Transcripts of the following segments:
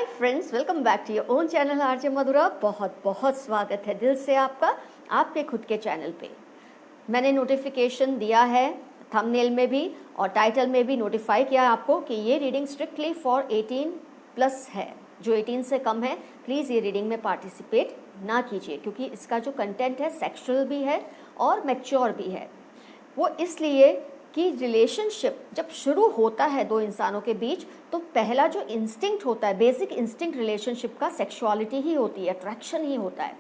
Hi friends, welcome back to your own channel RJ Madhura. बहुत बहुत स्वागत है दिल से आपका आपके खुद के चैनल पे। मैंने नोटिफिकेशन दिया है थंबनेल में भी और टाइटल में भी नोटिफाई किया है आपको कि ये रीडिंग स्ट्रिक्टली फॉर 18 प्लस है। जो 18 से कम है प्लीज़ ये रीडिंग में पार्टिसिपेट ना कीजिए, क्योंकि इसका जो कंटेंट है सेक्सुअल भी है और मैच्योर भी है। वो इसलिए कि रिलेशनशिप जब शुरू होता है दो इंसानों के बीच, तो पहला जो इंस्टिंक्ट होता है, बेसिक इंस्टिंक्ट रिलेशनशिप का सेक्सुअलिटी ही होती है, अट्रैक्शन ही होता है।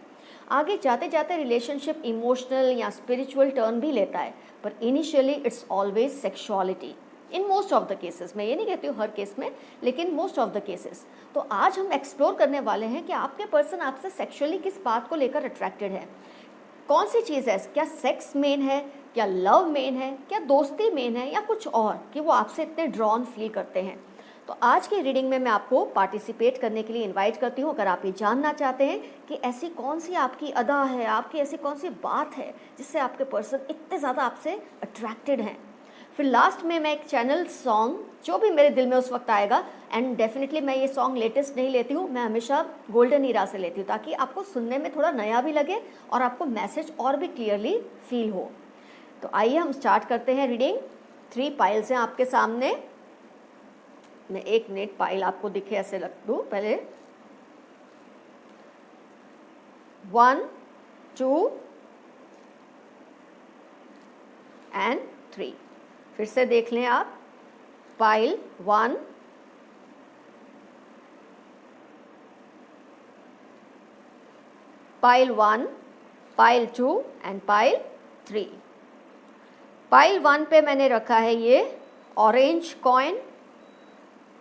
आगे जाते जाते रिलेशनशिप इमोशनल या स्पिरिचुअल टर्न भी लेता है, पर initially it's always sexuality in most of the cases. मैं ये नहीं कहती हूँ हर केस में, लेकिन मोस्ट ऑफ द केसेस। तो आज हम एक्सप्लोर करने वाले हैं कि आपके पर्सन आपसे सेक्सुअली किस बात को लेकर अट्रैक्टेड है। कौन सी चीज़ है, क्या सेक्स मेन है, क्या लव मेन है, क्या दोस्ती मेन है, या कुछ और, कि वो आपसे इतने ड्रॉन फील करते हैं। तो आज की रीडिंग में मैं आपको पार्टिसिपेट करने के लिए इनवाइट करती हूँ। अगर आप ये जानना चाहते हैं कि ऐसी कौन सी आपकी अदा है, आपकी ऐसी कौन सी बात है जिससे आपके पर्सन इतने ज़्यादा आपसे अट्रैक्टेड हैं। फिर लास्ट में मैं एक चैनल सॉन्ग जो भी मेरे दिल में उस वक्त आएगा, एंड डेफिनेटली मैं ये सॉन्ग लेटेस्ट नहीं लेती हूँ, मैं हमेशा गोल्डन ईरा से लेती हूँ, ताकि आपको सुनने में थोड़ा नया भी लगे और आपको मैसेज और भी क्लियरली फील हो। तो आइए हम स्टार्ट करते हैं रीडिंग। 3 पाइल्स हैं आपके सामने। मैं एक मिनट पाइल आपको दिखे ऐसे रख दूँ पहले। 1 2 एंड 3। फिर से देख लें आप। Pile 1, pile 1, pile 2 and pile 3। Pile 1 पे मैंने रखा है ये ऑरेंज कॉइन,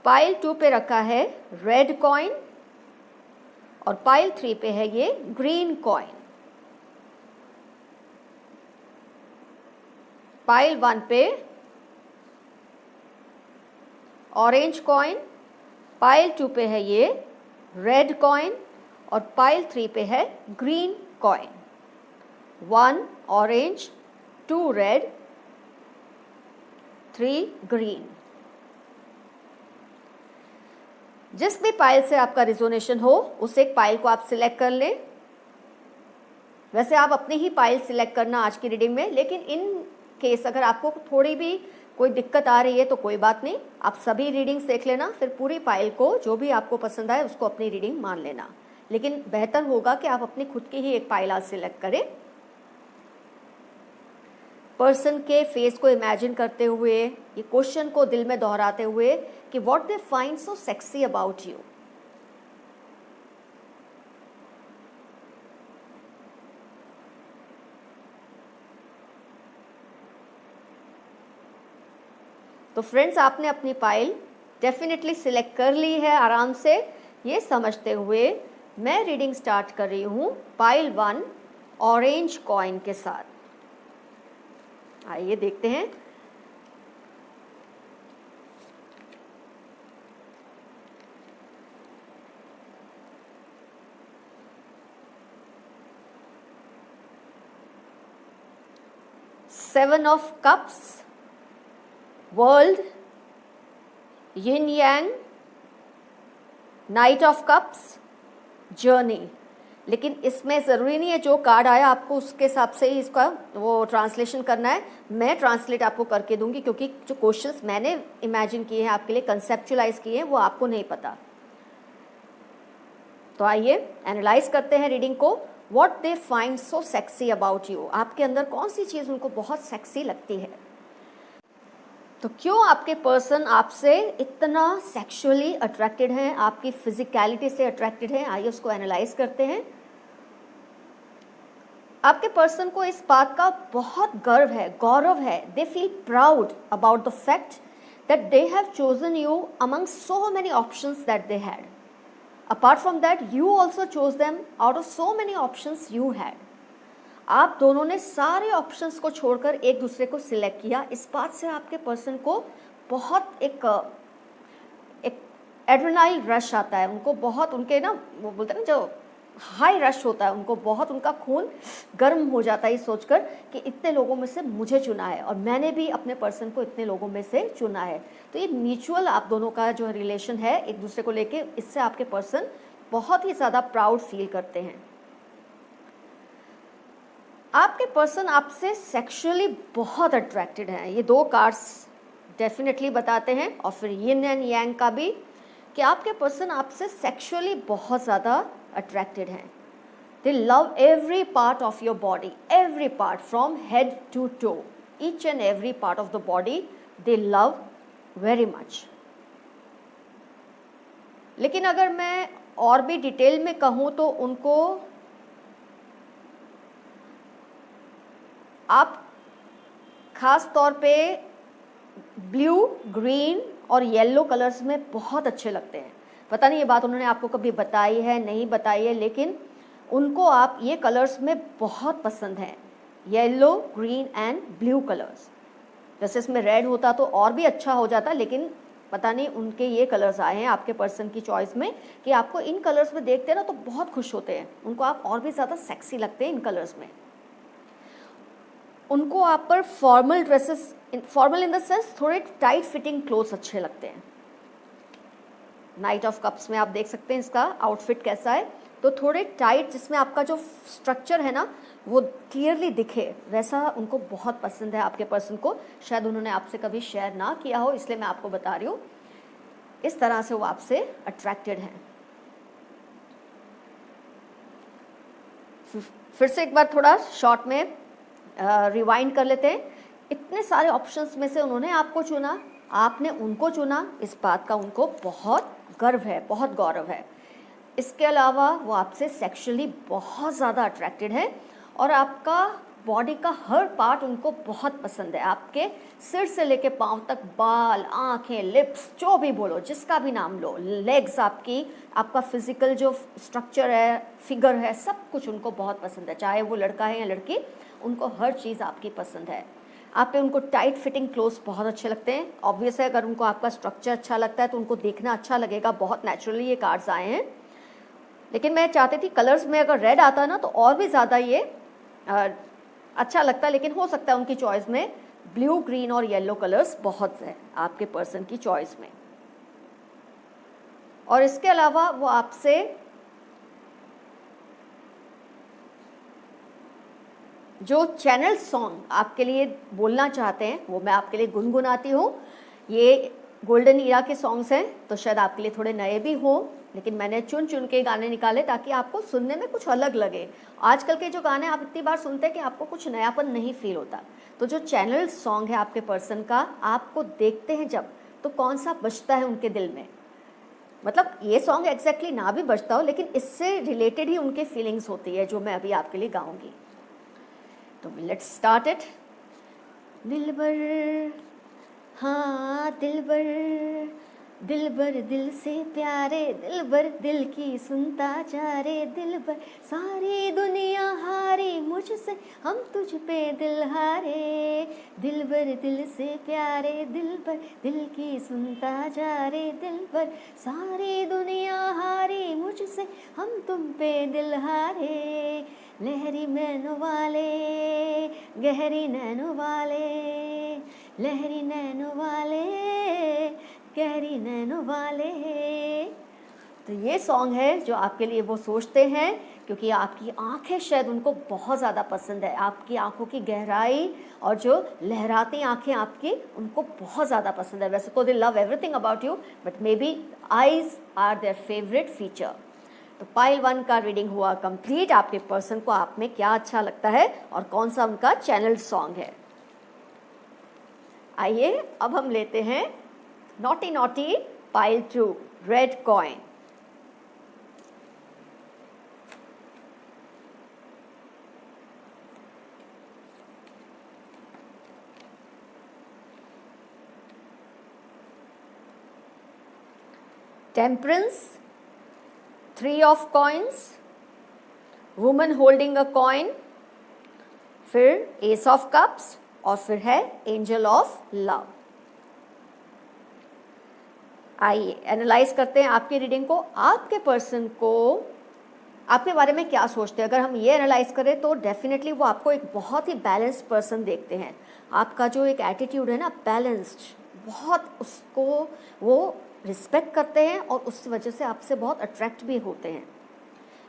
पाइल 2 पे रखा है रेड कॉइन और पाइल 3 पे है ये ग्रीन कॉइन। पाइल 1 पे ऑरेंज कॉइन, पाइल 2 पे है ये रेड कॉइन और पाइल 3 पे है green coin. 1 orange, 2 red, 3 green. जिस भी पाइल से आपका रिजोनेशन हो उस एक पाइल को आप सिलेक्ट कर लें। वैसे आप अपनी ही पाइल सिलेक्ट करना आज की रीडिंग में, लेकिन इन केस अगर आपको थोड़ी भी कोई दिक्कत आ रही है तो कोई बात नहीं, आप सभी रीडिंग्स देख लेना, फिर पूरी पाइल को जो भी आपको पसंद आए उसको अपनी रीडिंग मान लेना। लेकिन बेहतर होगा कि आप अपनी खुद की ही एक पाइल आज सिलेक्ट करें। पर्सन के फेस को इमेजिन करते हुए, ये क्वेश्चन को दिल में दोहराते हुए कि what they find so sexy about you. तो फ्रेंड्स, आपने अपनी पाइल डेफिनेटली सिलेक्ट कर ली है आराम से। ये समझते हुए मैं रीडिंग स्टार्ट कर रही हूँ पाइल 1 ऑरेंज कॉइन के साथ। आइए देखते हैं। Seven of cups, world, yin Yang, night of cups, journey. लेकिन इसमें ज़रूरी नहीं है जो कार्ड आया आपको उसके हिसाब से ही इसका वो ट्रांसलेशन करना है। मैं ट्रांसलेट आपको करके दूंगी, क्योंकि जो क्वेश्चंस मैंने इमेजिन किए हैं आपके लिए, कंसेप्चुलाइज किए हैं, वो आपको नहीं पता। तो आइए एनालाइज करते हैं रीडिंग को। What they find so sexy about you. आपके अंदर कौन सी चीज़ उनको बहुत सेक्सी लगती है। तो क्यों आपके पर्सन आपसे इतना सेक्सुअली अट्रैक्टेड हैं, आपकी फिजिकलिटी से अट्रैक्टेड हैं। आइए उसको एनालाइज करते हैं। आपके पर्सन को इस बात का बहुत गर्व है, गौरव है। They feel proud about the fact that they have chosen you among so many options that they had. Apart from that you also chose them out of so many options you had. आप दोनों ने सारे options को छोड़कर एक दूसरे को select किया। इस बात से आपके पर्सन को बहुत एक एड्रेनालिन रश आता है। उनको बहुत, उनके ना, वो बोलते हैं ना, जो हाई रश होता है उनको, बहुत उनका खून गर्म हो जाता है ये सोचकर कि इतने लोगों में से मुझे चुना है और मैंने भी अपने पर्सन को इतने लोगों में से चुना है। तो ये म्यूचुअल आप दोनों का जो रिलेशन है एक दूसरे को लेके, इससे आपके पर्सन बहुत ही ज़्यादा प्राउड फील करते हैं। आपके पर्सन आपसे सेक्सुअली बहुत अट्रैक्टेड हैं, ये 2 कार्ड्स डेफिनेटली बताते हैं, और फिर यिन एंड यांग का भी, कि आपके पर्सन आपसे सेक्सुअली बहुत ज़्यादा अट्रैक्टेड हैं। They love every part of your body, every part from head to toe, each and every part of the body they love very much. लेकिन अगर मैं और भी डिटेल में कहूँ तो उनको आप खास तौर पे ब्लू, ग्रीन और येलो कलर्स में बहुत अच्छे लगते हैं। पता नहीं ये बात उन्होंने आपको कभी बताई है नहीं बताई है, लेकिन उनको आप ये कलर्स में बहुत पसंद हैं, yellow, green and blue colours. वैसे इसमें रेड होता तो और भी अच्छा हो जाता, लेकिन पता नहीं उनके ये कलर्स आए हैं आपके पर्सन की चॉइस में कि आपको इन कलर्स में देखते हैं ना तो बहुत खुश होते हैं, उनको आप और भी ज़्यादा सेक्सी लगते हैं इन कलर्स में। उनको आप पर formal dresses, formal in the sense थोड़े टाइट फिटिंग क्लोथ्स अच्छे लगते हैं। नाइट ऑफ कप्स में आप देख सकते हैं इसका आउटफिट कैसा है, तो थोड़े टाइट, जिसमें आपका जो स्ट्रक्चर है ना वो क्लियरली दिखे, वैसा उनको बहुत पसंद है आपके पर्सन को। शायद उन्होंने आपसे कभी शेयर ना किया हो, इसलिए मैं आपको बता रही हूँ। इस तरह से वो आपसे अट्रैक्टेड हैं। फिर से एक बार थोड़ा शॉर्ट में रिवाइंड कर लेते हैं। इतने सारे ऑप्शंस में से उन्होंने आपको चुना, आपने उनको चुना, इस बात का उनको बहुत गर्व है, बहुत गौरव है। इसके अलावा वो आपसे सेक्सुअली बहुत ज़्यादा अट्रैक्टेड है और आपका बॉडी का हर पार्ट उनको बहुत पसंद है। आपके सिर से लेके पाँव तक, बाल, आँखें, लिप्स, जो भी बोलो, जिसका भी नाम लो, लेग्स, आपका फिजिकल जो स्ट्रक्चर है, फिगर है, सब कुछ उनको बहुत पसंद है। चाहे वो लड़का है या लड़की, उनको हर चीज़ आपकी पसंद है। आप पे उनको टाइट फिटिंग क्लोथ्स बहुत अच्छे लगते हैं। ऑब्वियस है, अगर उनको आपका स्ट्रक्चर अच्छा लगता है तो उनको देखना अच्छा लगेगा, बहुत नेचुरली ये कार्ड्स आए हैं। लेकिन मैं चाहती थी कलर्स में अगर रेड आता ना तो और भी ज़्यादा ये अच्छा लगता, लेकिन हो सकता है उनकी चॉइस में ब्लू, ग्रीन और येलो कलर्स बहुत है आपके पर्सन की चॉइस में। और इसके अलावा वो आपसे जो चैनल सॉन्ग आपके लिए बोलना चाहते हैं वो मैं आपके लिए गुनगुनाती हूँ। ये गोल्डन ईरा के सॉन्ग्स हैं तो शायद आपके लिए थोड़े नए भी हों, लेकिन मैंने चुन चुन के गाने निकाले ताकि आपको सुनने में कुछ अलग लगे। आजकल के जो गाने आप इतनी बार सुनते हैं कि आपको कुछ नयापन नहीं फील होता, तो जो चैनल सॉन्ग है आपके पर्सन का, आपको देखते हैं जब तो कौन सा बजता है उनके दिल में, मतलब ये सॉन्ग एग्जैक्टली ना भी बजता हो लेकिन इससे रिलेटेड ही उनके फीलिंग्स होती है जो मैं अभी आपके लिए गाऊंगी। तो लेट्स स्टार्ट इट। दिलबर, हाँ दिलबर, दिलबर दिल से प्यारे, दिलबर दिल की सुनता जा रे, दिलबर सारी दुनिया हारी मुझसे, हम तुझ पे दिल हारे, दिलबर दिल से प्यारे, दिलबर दिल की सुनता जा रे, दिलबर सारी दुनिया हारी मुझसे, हम तुम पे दिल हारे, लहरी नैनों वाले, गहरी नैनों वाले, लहरी नैनों वाले, गहरी नैनों वाले। तो ये सॉन्ग है जो आपके लिए वो सोचते हैं, क्योंकि आपकी आंखें शायद उनको बहुत ज़्यादा पसंद है। आपकी आंखों की गहराई और जो लहराती आंखें आपकी उनको बहुत ज़्यादा पसंद है। वैसे तो they love everything about you, but maybe eyes are their favourite feature. तो पाइल 1 का रीडिंग हुआ कंप्लीट। आपके पर्सन को आप में क्या अच्छा लगता है और कौन सा उनका चैनल सॉन्ग है। आइए अब हम लेते हैं naughty naughty pile 2, red coin. Temperance, 3 of coins, woman holding a coin, फिर एस ऑफ कप्स और फिर है एंजल ऑफ लव। आइए एनालाइज करते हैं आपकी रीडिंग को। आपके पर्सन को आपके बारे में क्या सोचते हैं। अगर हम ये एनालाइज करें तो डेफिनेटली वो आपको एक बहुत ही बैलेंस्ड पर्सन देखते हैं। आपका जो एक एटीट्यूड है ना बैलेंस्ड, बहुत उसको वो रिस्पेक्ट करते हैं और उस वजह से आपसे बहुत अट्रैक्ट भी होते हैं।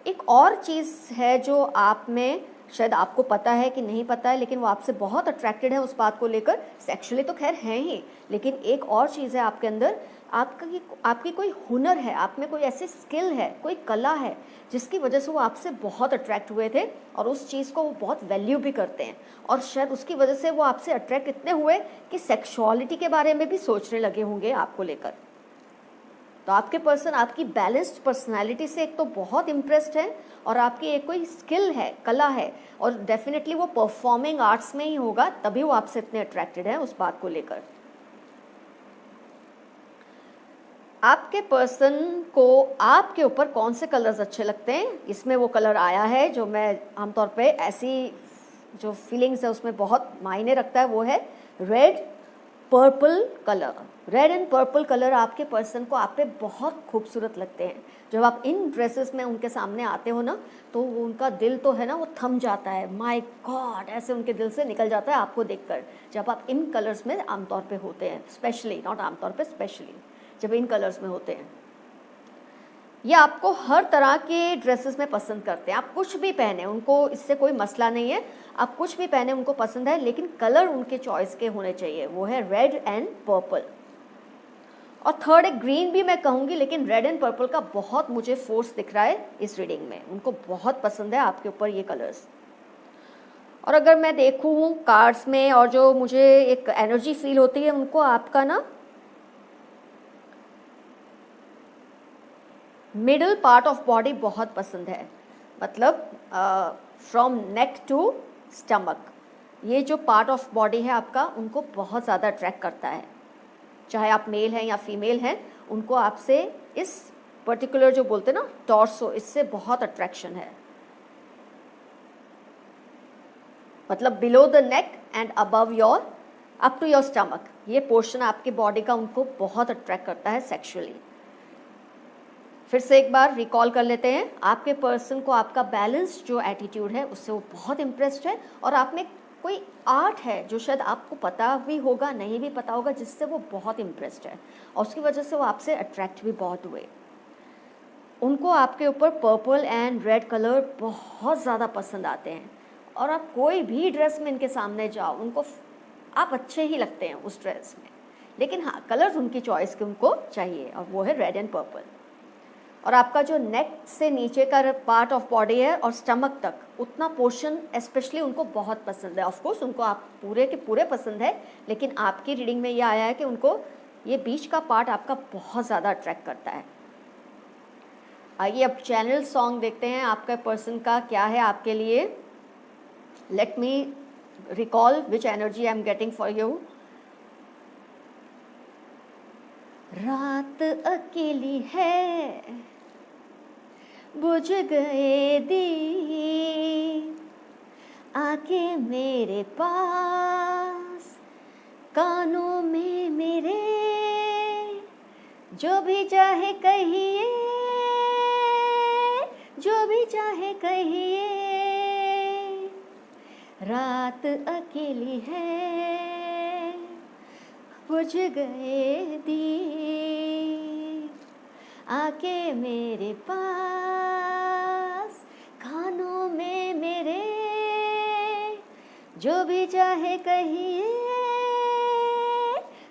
एक और चीज़ है जो आप में शायद आपको पता है कि नहीं पता है, लेकिन वो आपसे बहुत अट्रैक्टेड है उस बात को लेकर। सेक्सुअली तो खैर है ही, लेकिन एक और चीज़ है आपके अंदर, आपकी कोई हुनर है, आप में कोई ऐसी स्किल है, कोई कला है जिसकी वजह से वो आपसे बहुत अट्रैक्ट हुए थे और उस चीज़ को वो बहुत वैल्यू भी करते हैं। और शायद उसकी वजह से वो आपसे अट्रैक्ट इतने हुए कि सेक्सुअलिटी के बारे में भी सोचने लगे होंगे आपको लेकर। तो आपके पर्सन आपकी बैलेंस्ड पर्सनालिटी से एक तो बहुत इम्प्रेस्ड है और आपकी एक कोई स्किल है, कला है, और डेफिनेटली वो परफॉर्मिंग आर्ट्स में ही होगा, तभी वो आपसे इतने अट्रैक्टेड है उस बात को लेकर। आपके पर्सन को आपके ऊपर कौन से कलर्स अच्छे लगते हैं, इसमें वो कलर आया है जो मैं आमतौर पे ऐसी जो फीलिंग्स है उसमें बहुत मायने रखता है, वो है red purple colour. Red and purple colour आपके पर्सन को आप पे बहुत खूबसूरत लगते हैं। जब आप इन ड्रेसेस में उनके सामने आते हो ना, तो वो उनका दिल तो है ना वो थम जाता है, माय गॉड ऐसे उनके दिल से निकल जाता है आपको देखकर, जब आप इन कलर्स में आमतौर पे होते हैं, स्पेशली, नॉट आमतौर पे, स्पेशली जब इन कलर्स में होते हैं। ये आपको हर तरह के ड्रेसेस में पसंद करते हैं, आप कुछ भी पहने उनको इससे कोई मसला नहीं है, आप कुछ भी पहने उनको पसंद है, लेकिन कलर उनके चॉइस के होने चाहिए, वो है रेड एंड पर्पल। और थर्ड एक ग्रीन भी मैं कहूँगी, लेकिन रेड एंड पर्पल का बहुत मुझे फोर्स दिख रहा है इस रीडिंग में, उनको बहुत पसंद है आपके ऊपर ये कलर्स। और अगर मैं देखूँ कार्ड्स में और जो मुझे एक एनर्जी फील होती है, उनको आपका ना मिडल पार्ट ऑफ बॉडी बहुत पसंद है, मतलब फ्रॉम नेक टू स्टमक, ये जो पार्ट ऑफ बॉडी है आपका उनको बहुत ज़्यादा अट्रैक्ट करता है। चाहे आप मेल हैं या फीमेल हैं, उनको आपसे इस पर्टिकुलर जो बोलते हैं ना टॉर्सो, इससे बहुत अट्रैक्शन है। मतलब below the neck and above your up to your stomach, ये पोर्शन आपकी बॉडी का उनको बहुत अट्रैक्ट करता है सेक्सुअली। फिर से एक बार रिकॉल कर लेते हैं, आपके पर्सन को आपका बैलेंस जो एटीट्यूड है उससे वो बहुत इम्प्रेस्ड है, और आप में कोई आर्ट है जो शायद आपको पता भी होगा नहीं भी पता होगा, जिससे वो बहुत इम्प्रेस्ड है और उसकी वजह से वो आपसे अट्रैक्ट भी बहुत हुए। उनको आपके ऊपर पर्पल एंड रेड कलर बहुत ज़्यादा पसंद आते हैं, और आप कोई भी ड्रेस में इनके सामने जाओ उनको आप अच्छे ही लगते हैं उस ड्रेस में, लेकिन हाँ कलर्स उनकी चॉइस के उनको चाहिए, और वो है रेड एंड पर्पल। और आपका जो नेक से नीचे का पार्ट ऑफ बॉडी है और स्टमक तक, उतना पोर्शन स्पेशली उनको बहुत पसंद है। ऑफ कोर्स उनको आप पूरे के पूरे पसंद है, लेकिन आपकी रीडिंग में ये आया है कि उनको ये बीच का पार्ट आपका बहुत ज़्यादा अट्रैक्ट करता है। आइए अब चैनल सॉन्ग देखते हैं आपका पर्सन का क्या है आपके लिए। Let me recall which energy I am getting for you. रात अकेली है, बुझ गए दीप, आके मेरे पास, कानों में मेरे, जो भी चाहे कहिए, जो भी चाहे कहिए। रात अकेली है, बुझ गए दीप, आके मेरे पास, खानों में मेरे, जो भी चाहे कहिए,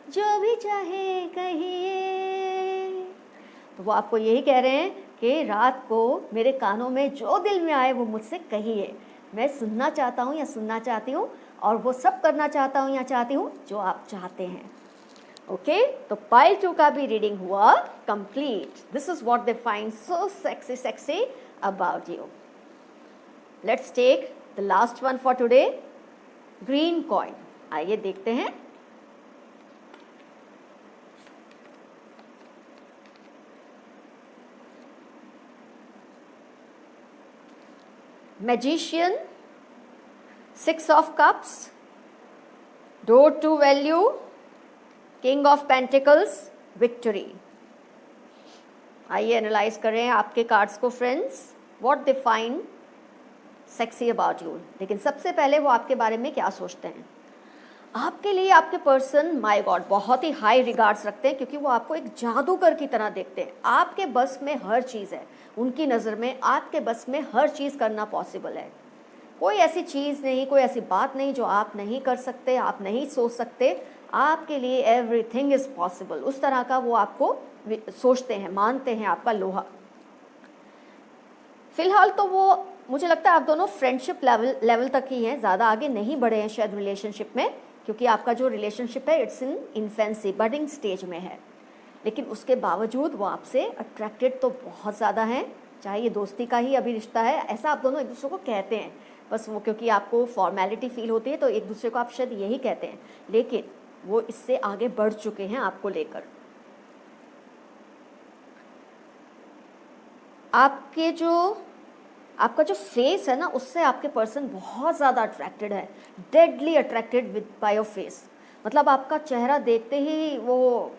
जो भी चाहे कहिए। तो वो आपको यही कह रहे हैं कि रात को मेरे कानों में जो दिल में आए वो मुझसे कहिए, मैं सुनना चाहता हूँ या सुनना चाहती हूँ, और वो सब करना चाहता हूँ या चाहती हूँ जो आप चाहते हैं। ओके, तो पाइल 2 का भी रीडिंग हुआ complete. This is what they find so sexy about you. Let's take the last one for today, green coin. आइए देखते हैं। Magician, 6 of cups, door to value, king of pentacles, victory. आइए analyse करें आपके cards को friends. What they find sexy about you. लेकिन सबसे पहले वो आपके बारे में क्या सोचते हैं। आपके लिए आपके पर्सन माय गॉड बहुत ही हाई रिगार्ड्स रखते हैं, क्योंकि वो आपको एक जादूगर की तरह देखते हैं। आपके बस में हर चीज़ है, उनकी नज़र में आपके बस में हर चीज़ करना पॉसिबल है। कोई ऐसी चीज़ नहीं, कोई ऐसी बात नहीं जो आप नहीं कर सकते, आप नहीं सोच सकते। आपके लिए एवरीथिंग इज़ पॉसिबल, उस तरह का वो आपको सोचते हैं, मानते हैं, आपका लोहा। फिलहाल तो वो मुझे लगता है आप दोनों फ्रेंडशिप लेवल तक ही हैं, ज़्यादा आगे नहीं बढ़े हैं शायद रिलेशनशिप में, क्योंकि आपका जो रिलेशनशिप है it's in infancy, budding stage में है। लेकिन उसके बावजूद वो आपसे अट्रैक्टेड तो बहुत ज़्यादा हैं, चाहे ये दोस्ती का ही अभी रिश्ता है, ऐसा आप दोनों एक दूसरे को कहते हैं, बस वो क्योंकि आपको फॉर्मेलिटी फील होती है तो एक दूसरे को आप शायद यही कहते हैं, लेकिन वो इससे आगे बढ़ चुके हैं आपको लेकर। आपका जो फेस है ना, उससे आपके पर्सन बहुत ज़्यादा अट्रैक्टेड है, deadly attracted with by your face. मतलब आपका चेहरा देखते ही वो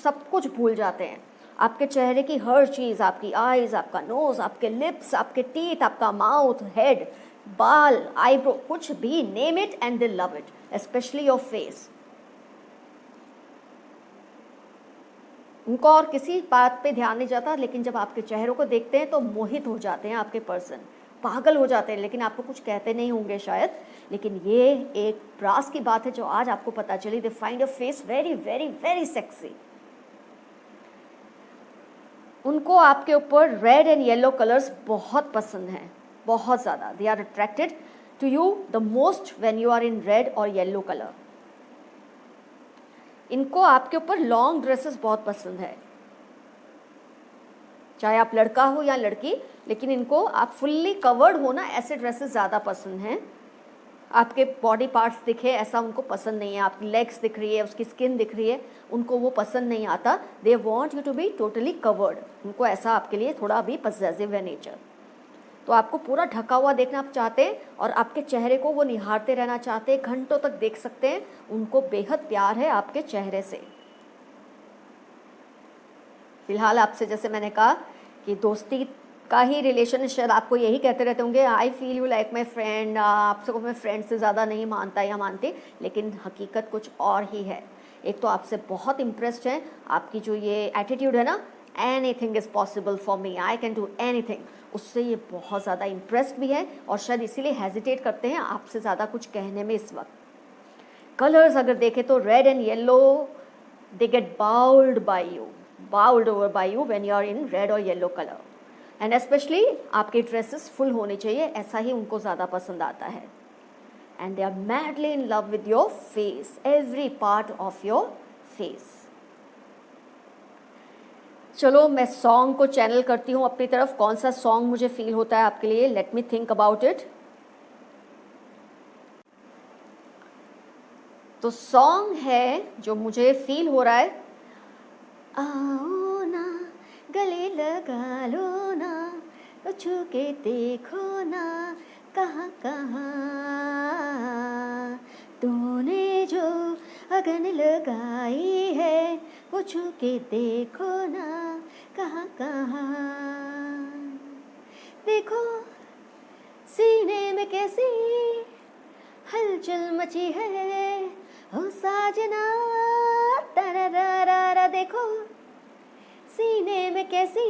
सब कुछ भूल जाते हैं। आपके चेहरे की हर चीज़, आपकी आईज, आपका नोज़, आपके लिप्स, आपके टीथ, आपका माउथ, हेड, बाल, आईब्रो, कुछ भी, name it and they love it, specially your face. उनको और किसी बात पे ध्यान नहीं जाता, लेकिन जब आपके चेहरों को देखते हैं तो मोहित हो जाते हैं आपके पर्सन, पागल हो जाते हैं। लेकिन आपको कुछ कहते नहीं होंगे शायद, लेकिन ये एक राज की बात है जो आज आपको पता चली। They find your face very very very sexy. उनको आपके ऊपर रेड एंड येलो कलर्स बहुत पसंद हैं, बहुत ज़्यादा। They are attracted to you the most when you are in red और येलो कलर। इनको आपके ऊपर लॉन्ग ड्रेसेस बहुत पसंद है, चाहे आप लड़का हो या लड़की, लेकिन इनको आप फुल्ली कवर्ड हो ना, ऐसे ड्रेसेस ज़्यादा पसंद हैं। आपके बॉडी पार्ट्स दिखे ऐसा उनको पसंद नहीं है, आपकी लेग्स दिख रही है, उसकी स्किन दिख रही है, उनको वो पसंद नहीं आता। They want you to be totally covered. उनको ऐसा आपके लिए थोड़ा भी पजेसिव है नेचर, तो आपको पूरा ढका हुआ देखना आप चाहते हैं और आपके चेहरे को वो निहारते रहना चाहते हैं, घंटों तक देख सकते हैं। उनको बेहद प्यार है आपके चेहरे से। फिलहाल आपसे, जैसे मैंने कहा कि दोस्ती का ही रिलेशन, शायद आपको यही कहते रहते होंगे, I feel you like my friend, आपसे को मैं फ्रेंड से ज़्यादा नहीं मानता या मानती, लेकिन हकीकत कुछ और ही है। एक तो आपसे बहुत इम्प्रेस्ड हैं, आपकी जो ये एटीट्यूड है ना, anything is possible for me, I can do anything, उससे ये बहुत ज़्यादा इम्प्रेस्ड भी है और शायद इसीलिए हेजिटेट करते हैं आपसे ज़्यादा कुछ कहने में इस वक्त। कलर्स अगर देखें तो red and yellow, they get bowled by you, bowled over by you when you are in red और येलो कलर। एंड स्पेशली आपके ड्रेसेस फुल होने चाहिए, ऐसा ही उनको ज़्यादा पसंद आता है। And they are madly in love with your face, every part of your face. चलो मैं सॉन्ग को चैनल करती हूँ अपनी तरफ, कौन सा सॉन्ग मुझे फील होता है आपके लिए। Let me think about it. तो सॉन्ग है जो मुझे फील हो रहा है, आओ ना गले लगा लो ना, छू के देखो ना, कहाँ कहाँ तूने जो अगन लगाई है, वो छू के देखो ना, कहाँ कहाँ। देखो सीने में कैसी हलचल मची है, ओ साजना तररारा। देखो सीने में कैसी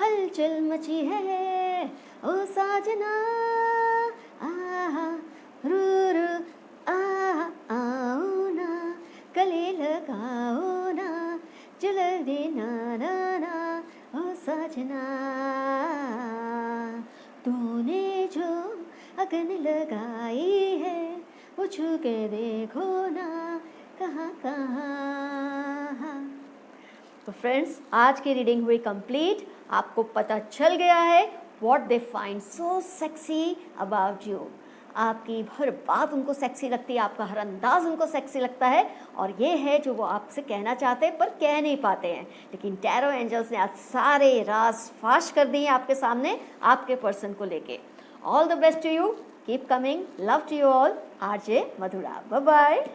हलचल मची है, ओ साजना आहा रू रू आहा, आओ ना गले लगाओ ना, जल्दी ना ना ना, ओ साजना तूने जो अगन लगाई है, वो छू के देखो ना, कहाँ कहाँ। तो फ्रेंड्स, आज की रीडिंग हुई कंप्लीट। आपको पता चल गया है what they find so sexy about you. आपकी हर बात उनको सेक्सी लगती है, आपका हर अंदाज उनको सेक्सी लगता है, और ये है जो वो आपसे कहना चाहते हैं पर कह नहीं पाते हैं। लेकिन टैरो एंजल्स ने आज सारे राज फाश कर दिए आपके सामने, आपके पर्सन को लेके। All the best to you, keep coming, love to you all. RJ Madhura, bye bye.